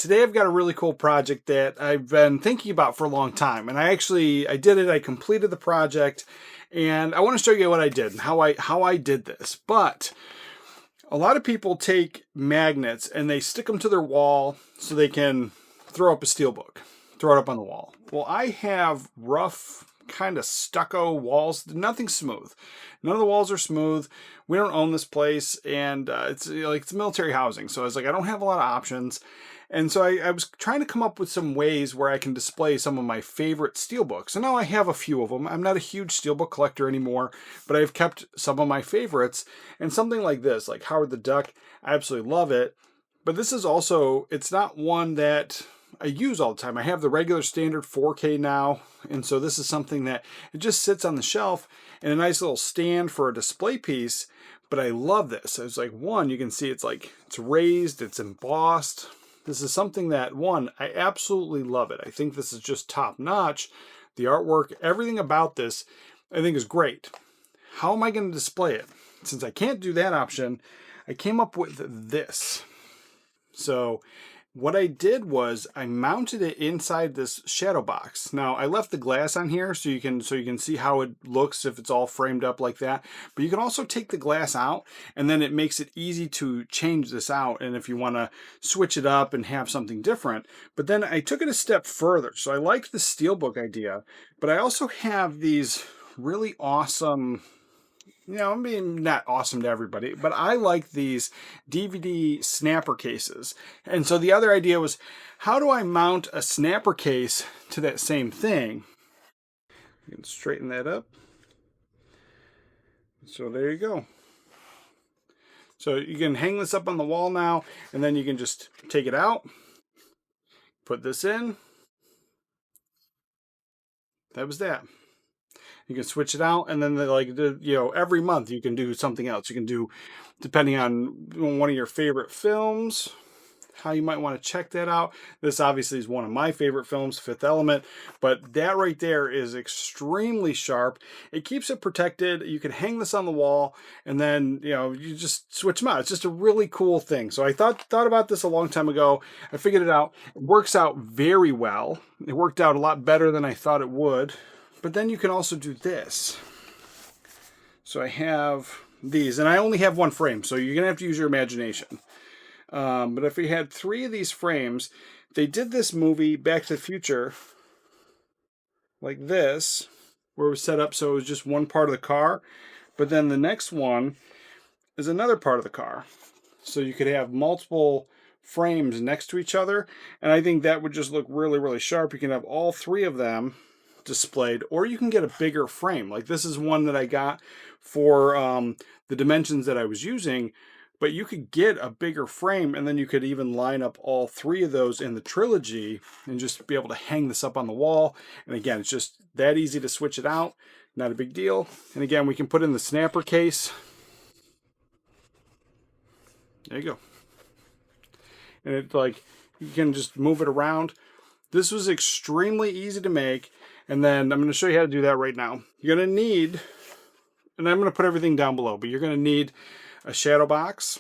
today I've got a really cool project that I've been thinking about for a long time, and I did it. I completed the project, and I want to show you what I did and how I did this. But a lot of people take magnets and they stick them to their wall so they can throw up a steelbook, throw it up on the wall. Well, I have rough, kind of stucco walls, nothing smooth. None of the walls are smooth. We don't own this place, and it's military housing, so I was like, I don't have a lot of options. And so I was trying to come up with some ways where I can display some of my favorite steelbooks. And now I have a few of them. I'm not a huge steelbook collector anymore, but I've kept some of my favorites. And something like this, like Howard the Duck, I absolutely love it. But this is also, it's not one that I use all the time. I have the regular standard 4K now, and so this is something that it just sits on the shelf in a nice little stand for a display piece. But I love this. It's like, one, you can see it's raised, it's embossed. This is something that, one, I absolutely love it. I think this is just top notch. The artwork, everything about this, I think is great. How am I going to display it? Since I can't do that option, I came up with this. So what I did was I mounted it inside this shadow box. Now I left the glass on here so you can see how it looks if it's all framed up like that. But you can also take the glass out, and then it makes it easy to change this out. And if you want to switch it up and have something different. But then I took it a step further. So I like the steelbook idea, but I also have these really awesome, I mean, not awesome to everybody, but I like these DVD snapper cases. And so the other idea was, how do I mount a snapper case to that same thing? You can straighten that up. So there you go. So you can hang this up on the wall now, and then you can just take it out, put this in. That was that. You can switch it out, and then every month you can do something else. You can do, depending on one of your favorite films, how you might want to check that out. This obviously is one of my favorite films, Fifth Element, but that right there is extremely sharp. It keeps it protected. You can hang this on the wall, and then you just switch them out. It's just a really cool thing. So I thought about this a long time ago. I figured it out. It works out very well. It worked out a lot better than I thought it would. But then you can also do this. So I have these, and I only have one frame, so you're going to have to use your imagination. But if we had 3 of these frames, they did this movie, Back to the Future, like this, where it was set up so it was just one part of the car. But then the next one is another part of the car. So you could have multiple frames next to each other, and I think that would just look really, really sharp. You can have all 3 of them displayed, or you can get a bigger frame. Like this is one that I got for the dimensions that I was using, but you could get a bigger frame, and then you could even line up all 3 of those in the trilogy and just be able to hang this up on the wall. And again, it's just that easy to switch it out, not a big deal. And again, we can put in the snapper case. There you go. And it's like, you can just move it around. This was extremely easy to make. And then I'm going to show you how to do that right now. You're going to need, and I'm going to put everything down below, but you're going to need a shadow box.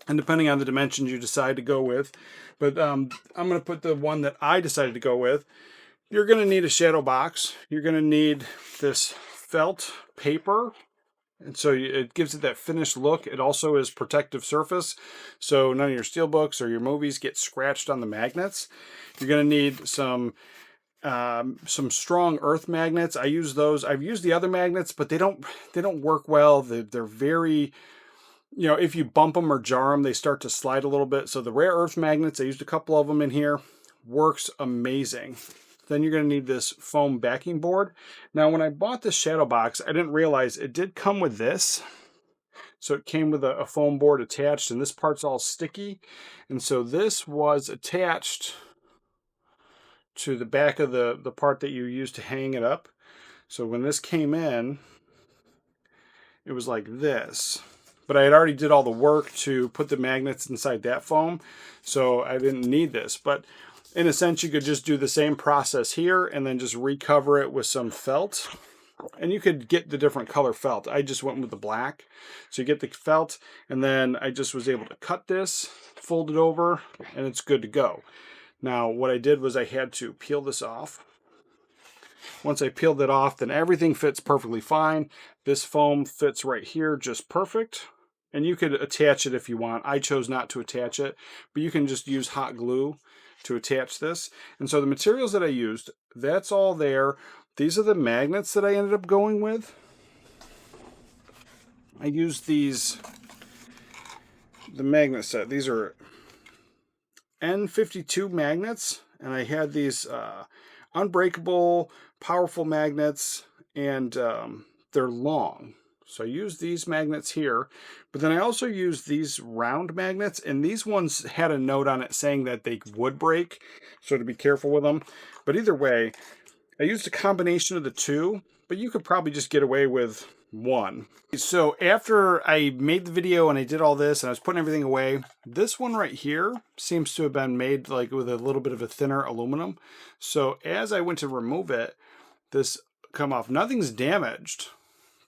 And depending on the dimensions you decide to go with, but I'm going to put the one that I decided to go with. You're going to need a shadow box. You're going to need this felt paper. And so it gives it that finished look. It also is protective surface, so none of your steelbooks or your movies get scratched on the magnets. You're going to need some strong earth magnets. I use those. I've used the other magnets, but they don't work well. They're very, if you bump them or jar them, they start to slide a little bit. So the rare earth magnets, I used a couple of them in here, works amazing. Then you're going to need this foam backing board. Now, when I bought this shadow box, I didn't realize it did come with this. So it came with a foam board attached, and this part's all sticky. And so this was attached to the back of the part that you use to hang it up. So when this came in, it was like this. But I had already did all the work to put the magnets inside that foam, so I didn't need this. But in a sense, you could just do the same process here and then just recover it with some felt. And you could get the different color felt. I just went with the black. So you get the felt, and then I just was able to cut this, fold it over, and it's good to go. Now, what I did was I had to peel this off. Once I peeled it off, then everything fits perfectly fine. This foam fits right here just perfect. And you could attach it if you want. I chose not to attach it, but you can just use hot glue to attach this. And so the materials that I used, that's all there. These are the magnets that I ended up going with. I used these, the magnet set. These are N52 magnets, and I had these unbreakable, powerful magnets, and they're long. So I used these magnets here, but then I also used these round magnets, and these ones had a note on it saying that they would break, so to be careful with them. But either way, I used a combination of the two, but you could probably just get away with one. So after I made the video and I did all this and I was putting everything away, this one right here seems to have been made like with a little bit of a thinner aluminum. So as I went to remove it, this come off. Nothing's damaged,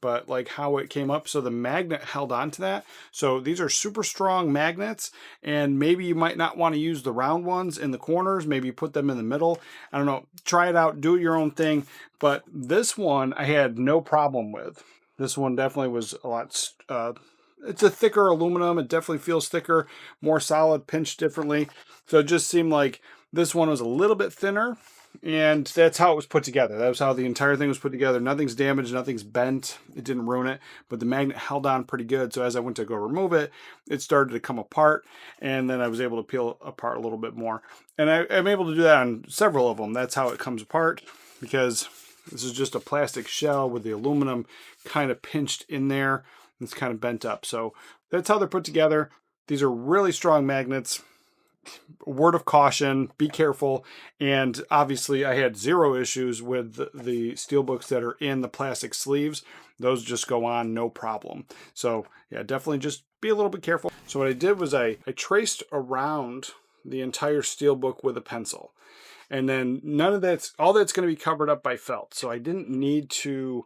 but like how it came up, so the magnet held on to that. So these are super strong magnets, and maybe you might not want to use the round ones in the corners. Maybe you put them in the middle. I don't know. Try it out. Do your own thing. But this one I had no problem with. This one definitely was a lot. It's a thicker aluminum. It definitely feels thicker, more solid, pinched differently. So it just seemed like this one was a little bit thinner. And that's how it was put together. That was how the entire thing was put together. Nothing's damaged, nothing's bent. It didn't ruin it, but the magnet held on pretty good. So as I went to go remove it, it started to come apart, and then I was able to peel apart a little bit more. And I'm able to do that on several of them. That's how it comes apart, because this is just a plastic shell with the aluminum kind of pinched in there. It's kind of bent up. So that's how they're put together. These are really strong magnets. Word of caution, be careful. And obviously I had zero issues with the SteelBooks that are in the plastic sleeves. Those just go on no problem. So yeah, definitely just be a little bit careful. So what I did was I traced around the entire SteelBook with a pencil, and then all that's going to be covered up by felt. So I didn't need to,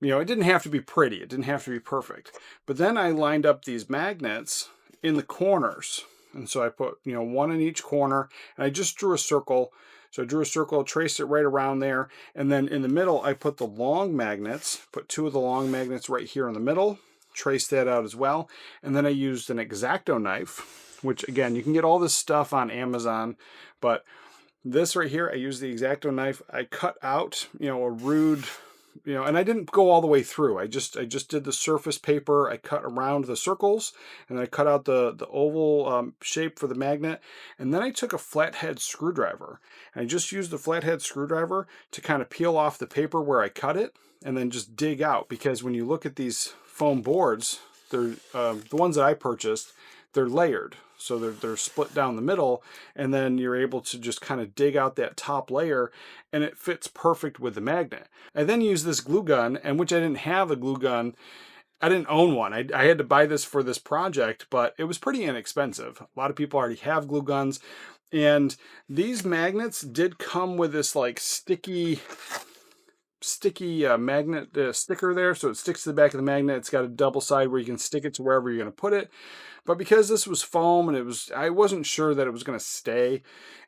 it didn't have to be pretty. It didn't have to be perfect. But then I lined up these magnets in the corners. And so I put, one in each corner, and I just drew a circle. So I drew a circle, traced it right around there. And then in the middle, I put the long magnets, put two of the long magnets right here in the middle, traced that out as well. And then I used an X-Acto knife, which again, you can get all this stuff on Amazon, but this right here, I used the X-Acto knife. I cut out, a rude, and I didn't go all the way through. I just did the surface paper. I cut around the circles, and I cut out the oval shape for the magnet. And then I took a flathead screwdriver, and I just used the flathead screwdriver to kind of peel off the paper where I cut it, and then just dig out. Because when you look at these foam boards, they're the ones that I purchased, they're layered. So they're split down the middle, and then you're able to just kind of dig out that top layer, and it fits perfect with the magnet. I then used this glue gun, and which I didn't have a glue gun. I didn't own one. I had to buy this for this project, but it was pretty inexpensive. A lot of people already have glue guns, and these magnets did come with this like sticky magnet sticker there, so it sticks to the back of the magnet. It's got a double side where you can stick it to wherever you're going to put it. But because this was foam, and I wasn't sure that it was going to stay,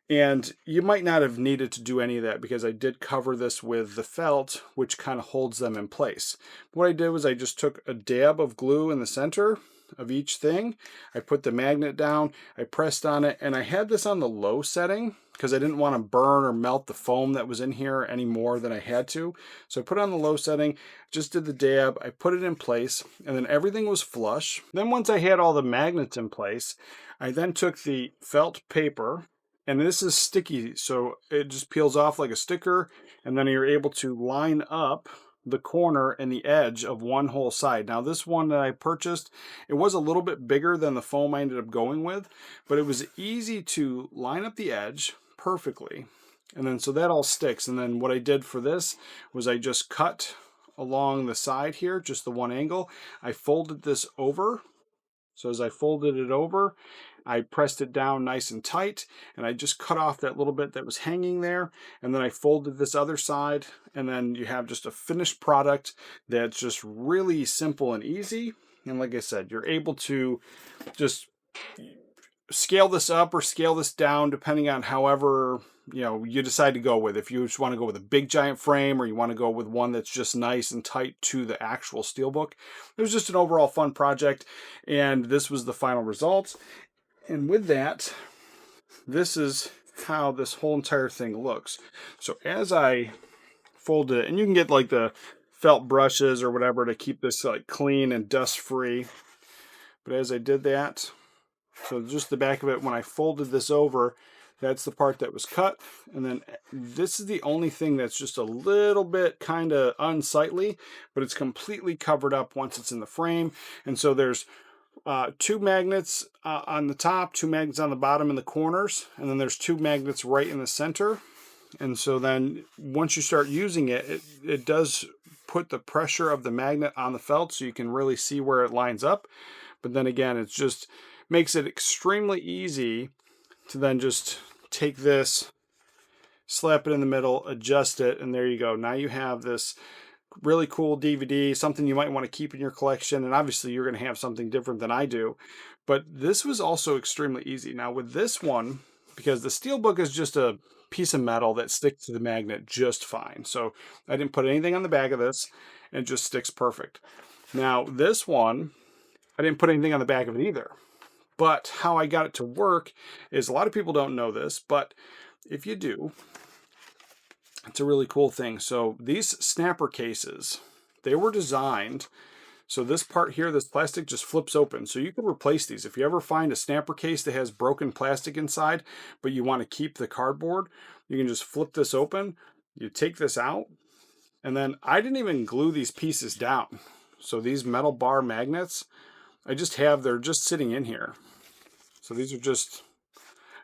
and you might not have needed to do any of that because I did cover this with the felt, which kind of holds them in place. What I did was I just took a dab of glue in the center of each thing. I put the magnet down, I pressed on it, and I had this on the low setting because I didn't want to burn or melt the foam that was in here any more than I had to. So I put it on the low setting, just did the dab, I put it in place, and then everything was flush. Then once I had all the magnets in place, I then took the felt paper, and this is sticky, so it just peels off like a sticker, and then you're able to line up the corner and the edge of one whole side. Now this one that I purchased, it was a little bit bigger than the foam I ended up going with, but it was easy to line up the edge perfectly. And then so that all sticks. And then what I did for this was I just cut along the side here, just the one angle. I folded this over. So as I folded it over, I pressed it down nice and tight, and I just cut off that little bit that was hanging there, and then I folded this other side, and then you have just a finished product that's just really simple and easy. And like I said, you're able to just scale this up or scale this down depending on however you decide to go with. If you just want to go with a big giant frame, or you want to go with one that's just nice and tight to the actual SteelBook. It was just an overall fun project, and this was the final result. And with that, this is how this whole entire thing looks. So as I fold it, and you can get like the felt brushes or whatever to keep this like clean and dust free, but as I did that, so just the back of it, when I folded this over, that's the part that was cut. And then this is the only thing that's just a little bit kind of unsightly, but it's completely covered up once it's in the frame. And so there's 2 magnets on the top, 2 magnets on the bottom in the corners, and then there's 2 magnets right in the center. And so then once you start using it, it does put the pressure of the magnet on the felt, so you can really see where it lines up. But then again, it's just makes it extremely easy to then just take this, slap it in the middle, adjust it, and there you go. Now you have this really cool DVD, something you might want to keep in your collection. And obviously you're going to have something different than I do, but this was also extremely easy. Now with this one, because the SteelBook is just a piece of metal that sticks to the magnet just fine, so I didn't put anything on the back of this, and it just sticks perfect. Now this one, I didn't put anything on the back of it either. But how I got it to work is, a lot of people don't know this, but if you do, it's a really cool thing. So these snapper cases, they were designed so this part here, this plastic just flips open. So you can replace these. If you ever find a snapper case that has broken plastic inside, but you want to keep the cardboard, you can just flip this open. You take this out, and then I didn't even glue these pieces down. So these metal bar magnets, they're just sitting in here. So these are just,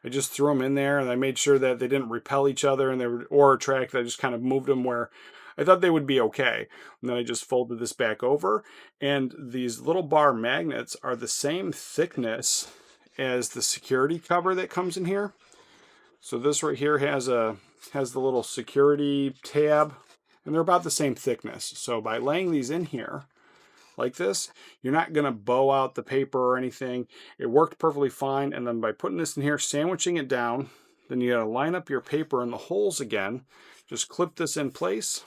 I just threw them in there, and I made sure that they didn't repel each other and or attract. I just kind of moved them where I thought they would be okay. And then I just folded this back over, and these little bar magnets are the same thickness as the security cover that comes in here. So this right here has the little security tab, and they're about the same thickness. So by laying these in here like this, you're not going to bow out the paper or anything. It worked perfectly fine. And then by putting this in here, sandwiching it down, then you got to line up your paper in the holes again. Just clip this in place.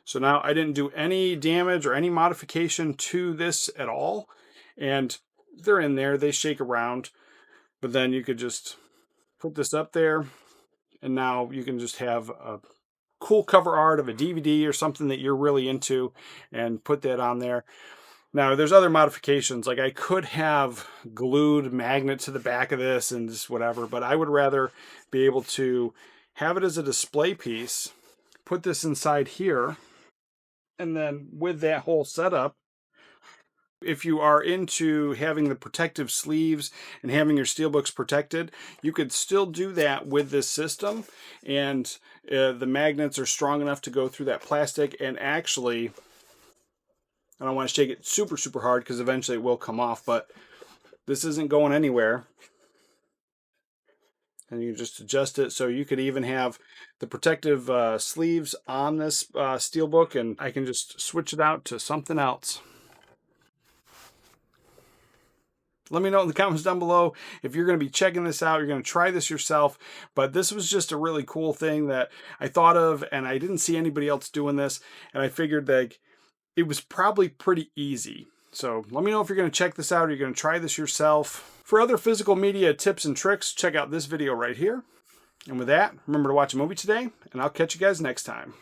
So now I didn't do any damage or any modification to this at all. And they're in there, they shake around, but then you could just put this up there, and now you can just have a cool cover art of a DVD or something that you're really into and put that on there. Now there's other modifications, like I could have glued magnet to the back of this and just whatever, but I would rather be able to have it as a display piece, put this inside here, and then with that whole setup, if you are into having the protective sleeves and having your SteelBooks protected, you could still do that with this system. And the magnets are strong enough to go through that plastic. And actually, I don't want to shake it super, super hard because eventually it will come off, but this isn't going anywhere. And you just adjust it. So you could even have the protective sleeves on this SteelBook, and I can just switch it out to something else. Let me know in the comments down below if you're going to be checking this out, you're going to try this yourself. But this was just a really cool thing that I thought of, and I didn't see anybody else doing this, and I figured that it was probably pretty easy. So let me know if you're going to check this out or you're going to try this yourself. For other physical media tips and tricks, check out this video right here. And with that, remember to watch a movie today, and I'll catch you guys next time.